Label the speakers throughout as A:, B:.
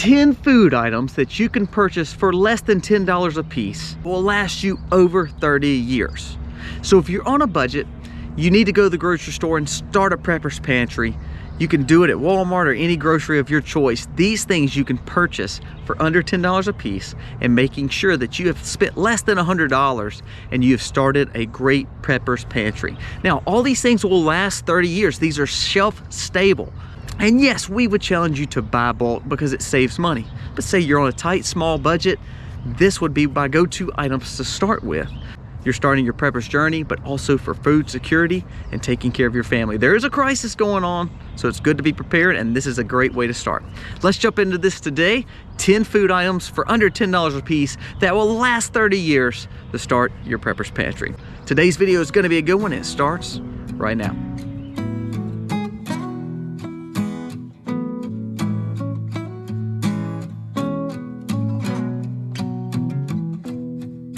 A: 10 food items that you can purchase for less than $10 a piece will last you over 30 years. So if you're on a budget, you need to go to the grocery store and start a prepper's pantry. You can do it at Walmart or any grocery of your choice. These things you can purchase for under $10 a piece, and making sure that you have spent less than $100 and you have started a great prepper's pantry. Now, all these things will last 30 years. These are shelf stable. And yes, we would challenge you to buy bulk because it saves money. But say you're on a tight, small budget, this would be my go-to items to start with. You're starting your prepper's journey, but also for food security and taking care of your family. There is a crisis going on, so it's good to be prepared, and this is a great way to start. Let's jump into this today. 10 food items for under $10 a piece that will last 30 years to start your prepper's pantry. Today's video is gonna be a good one, and it starts right now.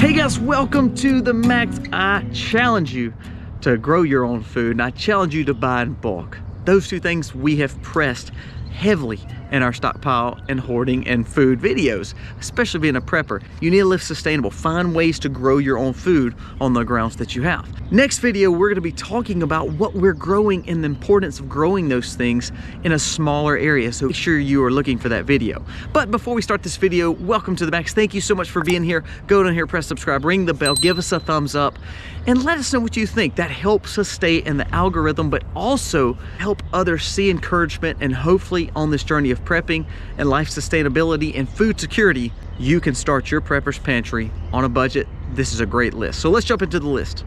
A: Hey guys, welcome to the Max. I challenge you to grow your own food, and I challenge you to buy in bulk. Those two things we have pressed heavily in our stockpile and hoarding and food videos, especially being a prepper. You need to live sustainable. Find ways to grow your own food on the grounds that you have. Next video, we're gonna be talking about what we're growing and the importance of growing those things in a smaller area. So make sure you are looking for that video. But before we start this video, welcome to the Max. Thank you so much for being here. Go down here, press subscribe, ring the bell, give us a thumbs up, and let us know what you think. That helps us stay in the algorithm, but also help others see encouragement, and hopefully on this journey of prepping and life sustainability and food security, you can start your prepper's pantry on a budget. This is a great list. So let's jump into the list.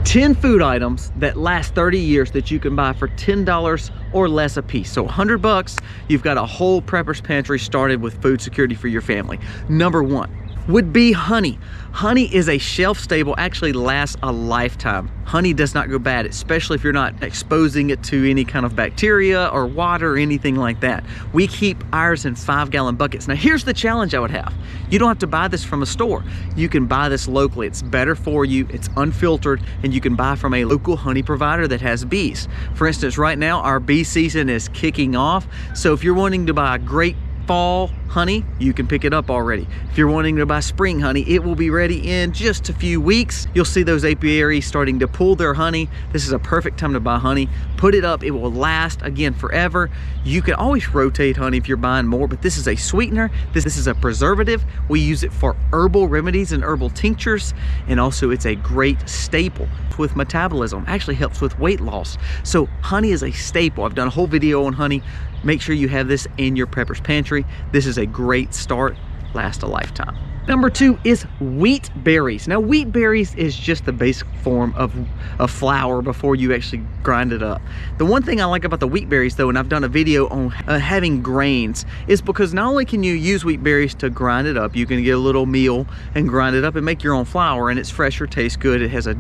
A: 10 food items that last 30 years that you can buy for $10 or less a piece. So 100 bucks, you've got a whole prepper's pantry started with food security for your family. Number one would be honey. Honey is a shelf stable, actually lasts a lifetime. Honey does not go bad, especially if you're not exposing it to any kind of bacteria or water or anything like that. We keep ours in 5-gallon buckets. Now here's the challenge I would have. You don't have to buy this from a store. You can buy this locally. It's better for you, it's unfiltered, and you can buy from a local honey provider that has bees. For instance, right now our bee season is kicking off. So if you're wanting to buy a great fall honey, you can pick it up already. If you're wanting to buy spring honey, it will be ready in just a few weeks. You'll see those apiaries starting to pull their honey. This is a perfect time to buy honey. Put it up, it will last again forever. You can always rotate honey if you're buying more, but this is a sweetener. This is a preservative. We use it for herbal remedies and herbal tinctures, and also it's a great staple with metabolism. Actually helps with weight loss. So honey is a staple. I've done a whole video on honey. Make sure you have this in your prepper's pantry. This is a great start, lasts a lifetime. Number two is wheat berries. Now wheat berries is just the basic form of flour before you actually grind it up. The one thing I like about the wheat berries though, and I've done a video on having grains, is because not only can you use wheat berries to grind it up, you can get a little meal and grind it up and make your own flour, and it's fresher, tastes good, it has a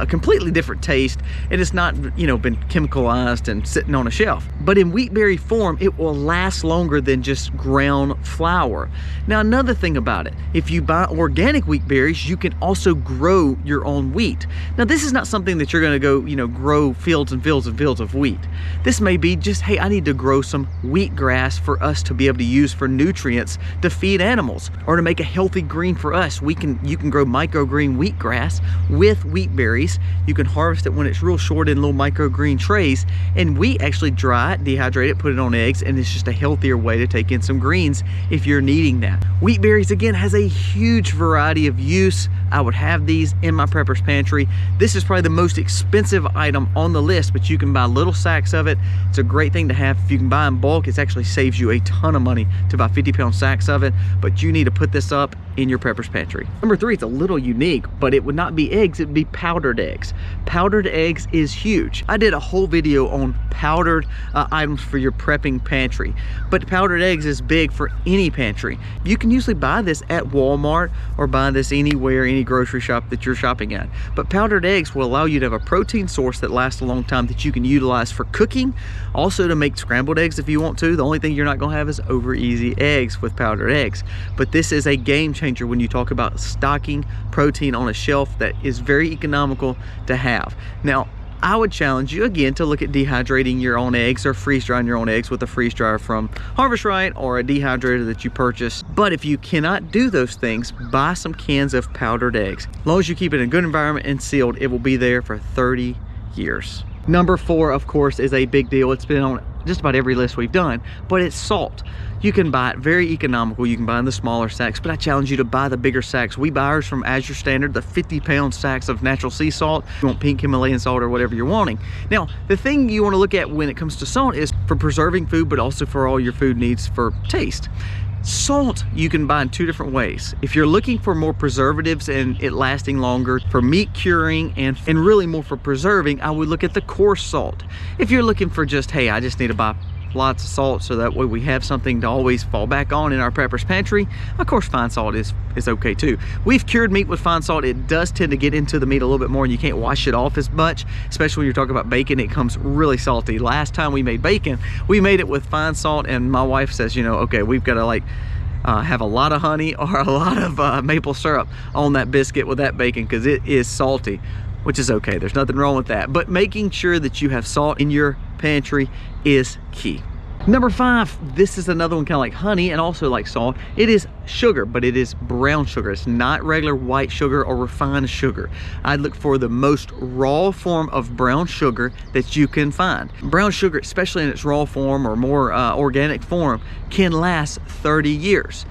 A: completely different taste, and it's not, you know, been chemicalized and sitting on a shelf. But in wheat berry form, it will last longer than just ground flour. Now another thing about it, if you buy organic wheat berries, you can also grow your own wheat. Now this is not something that you're going to go, you know, grow fields and fields and fields of wheat. This may be just, hey, I need to grow some wheat grass for us to be able to use for nutrients to feed animals, or to make a healthy green for us. You can grow microgreen wheatgrass with wheat berries. You can harvest it when it's real short in little microgreen trays, and we actually dry it, dehydrate it, put it on eggs, and it's just a healthier way to take in some greens if you're needing that. Wheat berries again has a huge variety of use. I would have these in my prepper's pantry. This is probably the most expensive item on the list, but you can buy little sacks of it. It's a great thing to have. If you can buy in bulk, it actually saves you a ton of money to buy 50-pound sacks of it, but you need to put this up in your prepper's pantry. Number three, it's a little unique, but it would not be eggs, it would be powdered eggs. Powdered eggs is huge. I did a whole video on powdered items for your prepping pantry, but powdered eggs is big for any pantry. You can usually buy this at Walmart or buy this anywhere, any grocery shop that you're shopping at. But powdered eggs will allow you to have a protein source that lasts a long time that you can utilize for cooking, also to make scrambled eggs if you want to. The only thing you're not gonna have is over easy eggs with powdered eggs. But this is a game changer when you talk about stocking protein on a shelf that is very economical to have. Now, I would challenge you again to look at dehydrating your own eggs or freeze drying your own eggs with a freeze dryer from Harvest Right or a dehydrator that you purchase. But if you cannot do those things, buy some cans of powdered eggs. As long as you keep it in a good environment and sealed, it will be there for 30 years. Number 4, of course, is a big deal. It's been on just about every list we've done, but it's salt. You can buy it very economical. You can buy in the smaller sacks, but I challenge you to buy the bigger sacks. We buy ours from Azure Standard, the 50-pound sacks of natural sea salt. You want pink Himalayan salt or whatever you're wanting. Now, the thing you want to look at when it comes to salt is for preserving food, but also for all your food needs for taste. Salt you can buy in 2 different ways. If you're looking for more preservatives and it lasting longer, for meat curing and really more for preserving, I would look at the coarse salt. If you're looking for just, hey, I just need to buy lots of salt so that way we have something to always fall back on in our prepper's pantry, of course fine salt is okay too. We've cured meat with fine salt. It does tend to get into the meat a little bit more and you can't wash it off as much, especially when you're talking about bacon. It comes really salty. Last time we made bacon, we made it with fine salt and my wife says, you know, okay, we've got to like have a lot of honey or a lot of maple syrup on that biscuit with that bacon because it is salty, which is okay. There's nothing wrong with that. But making sure that you have salt in your pantry is key. Number 5, this is another one kind of like honey and also like salt. It is sugar, but it is brown sugar. It's not regular white sugar or refined sugar. I'd look for the most raw form of brown sugar that you can find. Brown sugar, especially in its raw form or more organic form, can last 30 years.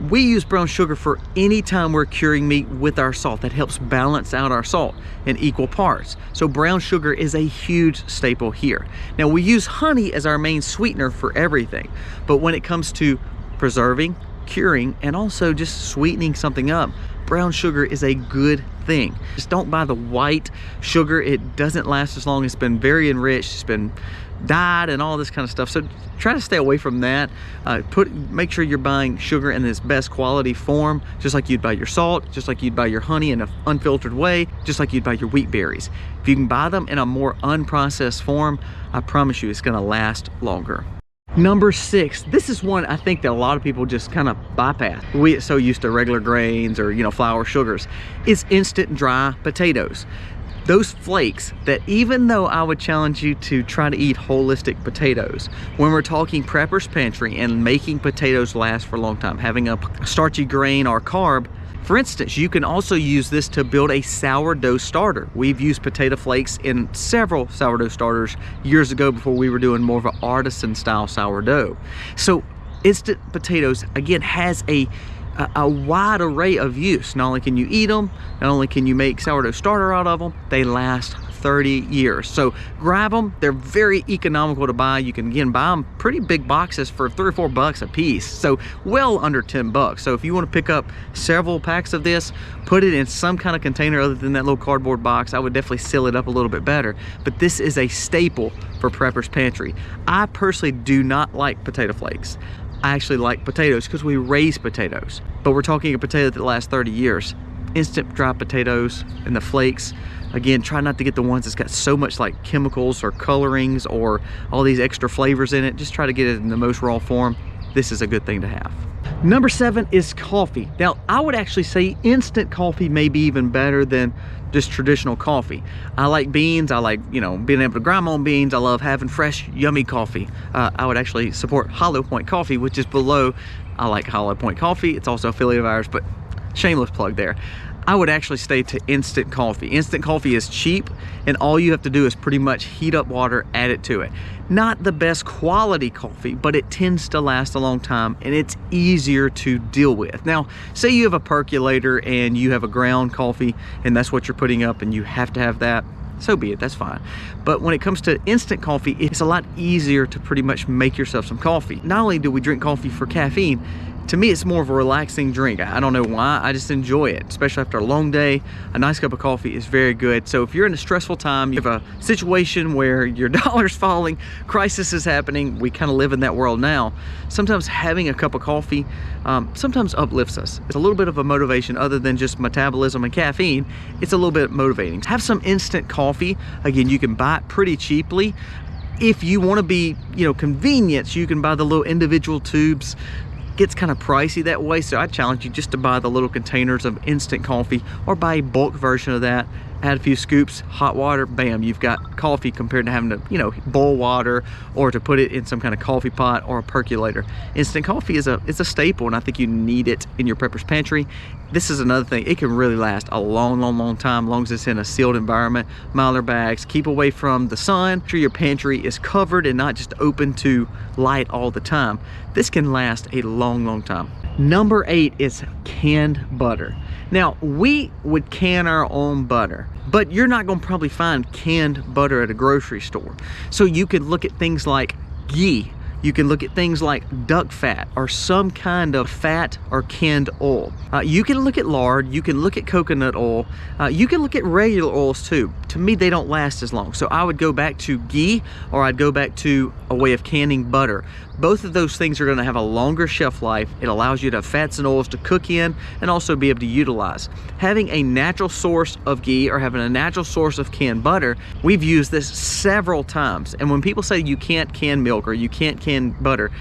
A: We use brown sugar for any time we're curing meat with our salt. That helps balance out our salt in equal parts. So brown sugar is a huge staple here. Now we use honey as our main sweetener for everything, but when it comes to preserving, curing, and also just sweetening something up, brown sugar is a good thing. Just don't buy the white sugar. It doesn't last as long. It's been very enriched. It's been dyed and all this kind of stuff. So try to stay away from that. Make sure you're buying sugar in its best quality form, just like you'd buy your salt, just like you'd buy your honey in an unfiltered way, just like you'd buy your wheat berries. If you can buy them in a more unprocessed form, I promise you it's gonna last longer. Number 6, this is one I think that a lot of people just kind of bypass. We get so used to regular grains or, you know, flour, sugars. It's instant dry potatoes. Those flakes that, even though I would challenge you to try to eat holistic potatoes, when we're talking prepper's pantry and making potatoes last for a long time, having a starchy grain or carb, for instance, you can also use this to build a sourdough starter. We've used potato flakes in several sourdough starters years ago before we were doing more of an artisan style sourdough. So instant potatoes, again, has a wide array of use. Not only can you eat them, not only can you make sourdough starter out of them, they last 30 years. So grab them. They're very economical to buy. You can again buy them pretty big boxes for $3 or $4 a piece. So well under 10 bucks. So if you want to pick up several packs of this, put it in some kind of container other than that little cardboard box. I would definitely seal it up a little bit better. But this is a staple for prepper's pantry. I personally do not like potato flakes. I actually like potatoes because we raise potatoes, but we're talking a potato that lasts 30 years. Instant dry potatoes and the flakes, again, try not to get the ones that's got so much like chemicals or colorings or all these extra flavors in it. Just try to get it in the most raw form. This is a good thing to have. Number 7 is coffee. Now, I would actually say instant coffee may be even better than just traditional coffee. I like beans. I like, you know, being able to grind my own beans. I love having fresh, yummy coffee. I would actually support Hollow Point Coffee, which is below. I like Hollow Point Coffee. It's also affiliate of ours, but shameless plug there. I would actually stay to instant coffee. Instant coffee is cheap, and all you have to do is pretty much heat up water, add it to it. Not the best quality coffee, but it tends to last a long time, and it's easier to deal with. Now, say you have a percolator and you have a ground coffee, and that's what you're putting up, and you have to have that. So be it, that's fine. But when it comes to instant coffee, it's a lot easier to pretty much make yourself some coffee. Not only do we drink coffee for caffeine, to me, it's more of a relaxing drink. I don't know why, I just enjoy it, especially after a long day. A nice cup of coffee is very good. So if you're in a stressful time, you have a situation where your dollar's falling, crisis is happening, we kind of live in that world now. Sometimes having a cup of coffee sometimes uplifts us. It's a little bit of a motivation other than just metabolism and caffeine. It's a little bit motivating. Have some instant coffee. Again, you can buy it pretty cheaply. If you want to be, you know, convenience, you can buy the little individual tubes. Gets kind of pricey that way, so I challenge you just to buy the little containers of instant coffee or buy a bulk version of that. add a few scoops, hot water, bam, you've got coffee compared to having to, you know, boil water or to put it in some kind of coffee pot or a percolator. Instant coffee is a staple, and I think you need it in your prepper's pantry. This is another thing, it can really last a long time, as long as it's in a sealed environment. Mylar bags, keep away from the sun, make sure your pantry is covered and not just open to light all the time. This can last a long time. Number 8 is canned butter. Now, we would can our own butter, but you're not gonna probably find canned butter at a grocery store. So you could look at things like ghee. You can look at things like duck fat or some kind of fat or canned oil. You can look at lard, you can look at coconut oil, you can look at regular oils too. To me, they don't last as long. So I would go back to ghee, or I'd go back to a way of canning butter. Both of those things are gonna have a longer shelf life. It allows you to have fats and oils to cook in and also be able to utilize. Having a natural source of ghee or having a natural source of canned butter, we've used this several times. And when people say you can't can milk or you can't can butter,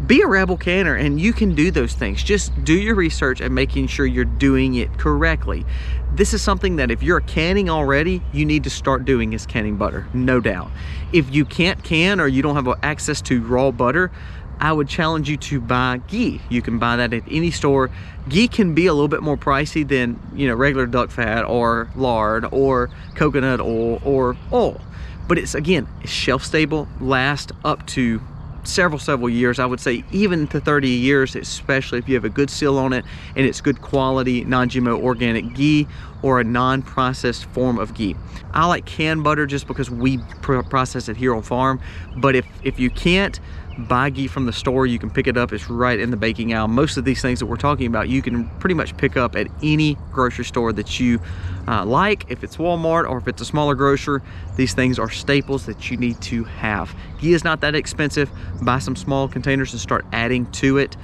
A: be a rebel canner and you can do those things. Just do your research and making sure you're doing it correctly. This is something that if you're canning already, you need to start doing, is canning butter, no doubt. If you can't can or you don't have access to raw butter, I would challenge you to buy ghee. You can buy that at any store. Ghee can be a little bit more pricey than, you know, regular duck fat or lard or coconut oil or oil. But it's, again, it's shelf stable, lasts up to several years. I would say even to 30 years, especially if you have a good seal on it and it's good quality non-GMO organic ghee or a non-processed form of ghee. I like canned butter just because we process it here on farm. But if you can't, buy ghee from the store. You can pick it up, it's right in the baking aisle. Most of these things that we're talking about, you can pretty much pick up at any grocery store that you like. If it's Walmart or if it's a smaller grocer, these things are staples that you need to have. Ghee is not that expensive. Buy some small containers and start adding to it.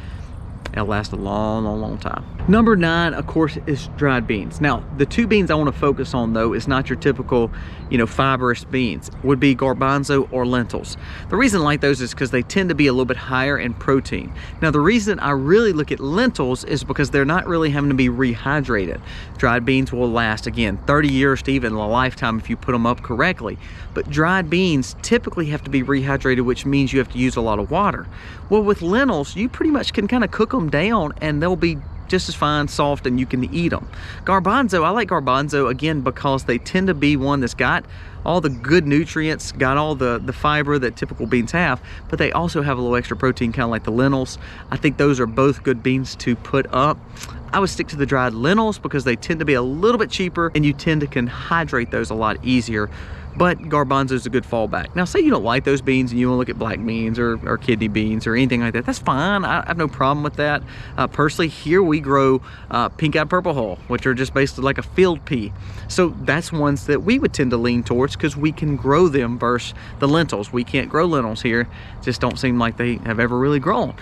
A: It'll last a long time. Number 9, of course, is dried beans. Now, the 2 beans I want to focus on, though, is not your typical, you know, fibrous beans. Would be garbanzo or lentils. The reason I like those is because they tend to be a little bit higher in protein. Now, the reason I really look at lentils is because they're not really having to be rehydrated. Dried beans will last, again, 30 years to even a lifetime if you put them up correctly. But dried beans typically have to be rehydrated, which means you have to use a lot of water. Well, with lentils, you pretty much can kind of cook them down and they'll be just as fine, soft, and you can eat them. Garbanzo, I like garbanzo again because they tend to be one that's got all the good nutrients, got all the fiber that typical beans have, but they also have a little extra protein, kind of like the lentils. I think those are both good beans to put up. I would stick to the dried lentils because they tend to be a little bit cheaper and you tend to can hydrate those a lot easier. But garbanzo is a good fallback. Now, say you don't like those beans and you want to look at black beans or kidney beans or anything like that. That's fine. I have no problem with that. Personally, here we grow pink-eyed purple hull, which are just basically like a field pea. So that's ones that we would tend to lean towards because we can grow them versus the lentils. We can't grow lentils here. Just don't seem like they have ever really grown.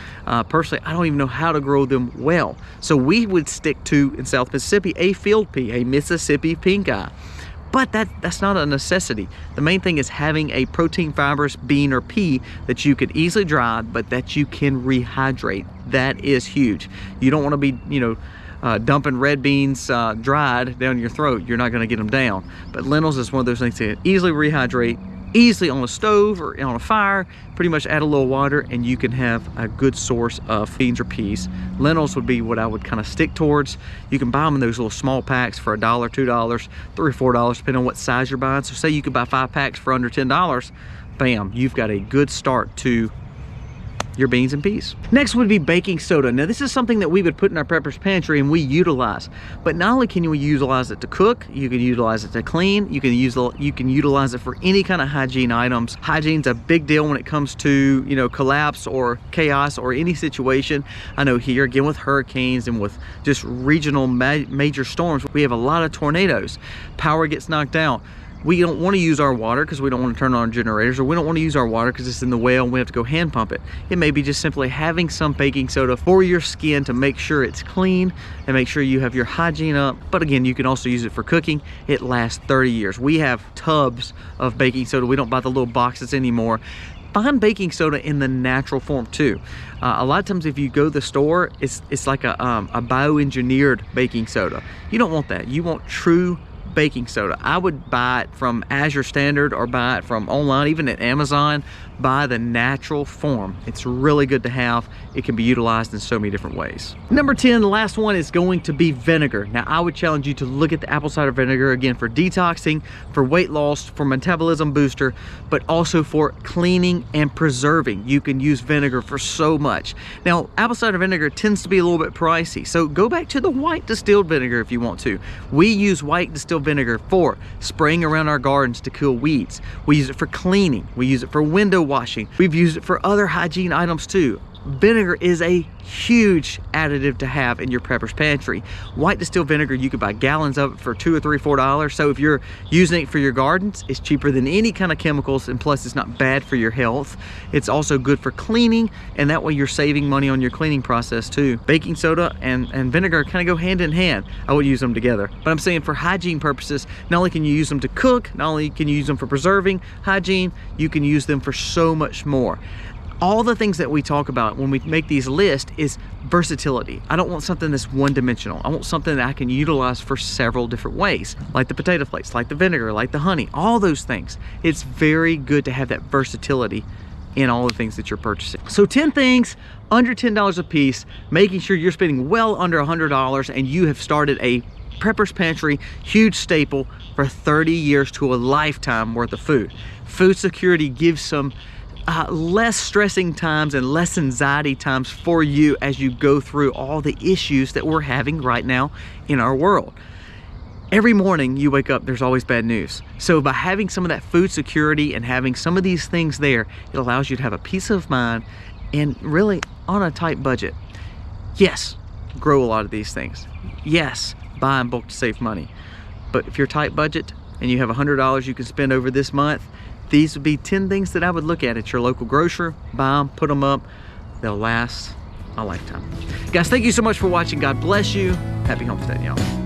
A: Personally, I don't even know how to grow them well. So we would stick to, in South Mississippi, a field pea, a Mississippi pink eye. But that's not a necessity. The main thing is having a protein fibrous bean or pea that you could easily dry, but that you can rehydrate. That is huge. You don't want to be, you know, dumping red beans dried down your throat. You're not going to get them down. But lentils is one of those things that easily rehydrate, easily on a stove or on a fire. Pretty much add a little water and you can have a good source of beans or peas. Lentils would be what I would kind of stick towards. You can buy them in those little small packs for $1, $2, $3 or $4, depending on what size you're buying. So say you could buy 5 packs for under $10, bam, you've got a good start to your beans and peas. Next would be baking soda. Now, this is something that we would put in our prepper's pantry and we utilize. But not only can you utilize it to cook, you can utilize it to clean, you can utilize it for any kind of hygiene items. Hygiene's a big deal when it comes to, you know, collapse or chaos or any situation. I know here, again, with hurricanes and with just regional major storms, we have a lot of tornadoes. Power gets knocked out. We don't want to use our water because we don't want to turn on our generators, or we don't want to use our water because it's in the well and we have to go hand pump it. It may be just simply having some baking soda for your skin to make sure it's clean and make sure you have your hygiene up. But again, you can also use it for cooking. It lasts 30 years. We have tubs of baking soda. We don't buy the little boxes anymore. Find baking soda in the natural form too. A lot of times if you go to the store, it's like a bioengineered baking soda. You don't want that. You want true baking soda. I would buy it from Azure Standard or buy it from online, even at Amazon. Buy the natural form. It's really good to have. It can be utilized in so many different ways. Number 10, the last one, is going to be vinegar. Now, I would challenge you to look at the apple cider vinegar again for detoxing, for weight loss, for metabolism booster, but also for cleaning and preserving. You can use vinegar for so much. Now, apple cider vinegar tends to be a little bit pricey, so go back to the white distilled vinegar if you want to. We use white distilled vinegar for spraying around our gardens to kill weeds. We use it for cleaning. We use it for window washing. We've used it for other hygiene items too. Vinegar is a huge additive to have in your prepper's pantry. White distilled vinegar, you could buy gallons of it for $2 or $3, $4. So if you're using it for your gardens, it's cheaper than any kind of chemicals, and plus it's not bad for your health. It's also good for cleaning, and that way you're saving money on your cleaning process too. Baking soda and vinegar kind of go hand in hand. I would use them together, but I'm saying for hygiene purposes, not only can you use them to cook, not only can you use them for preserving hygiene, you can use them for so much more. All the things that we talk about when we make these lists is versatility. I don't want something that's one-dimensional. I want something that I can utilize for several different ways, like the potato flakes, like the vinegar, like the honey, all those things. It's very good to have that versatility in all the things that you're purchasing. So 10 things under $10 a piece, making sure you're spending well under $100, and you have started a Prepper's Pantry, huge staple for 30 years to a lifetime worth of food. Food security gives some less stressing times and less anxiety times for you as you go through all the issues that we're having right now in our world. Every morning you wake up, there's always bad news. So by having some of that food security and having some of these things there, it allows you to have a peace of mind and really on a tight budget. Yes, grow a lot of these things. Yes, buy in bulk to save money. But if you're tight budget and you have $100 you can spend over this month, these would be 10 things that I would look at your local grocer, buy them, put them up. They'll last a lifetime. Guys, thank you so much for watching. God bless you. Happy homesteading, y'all.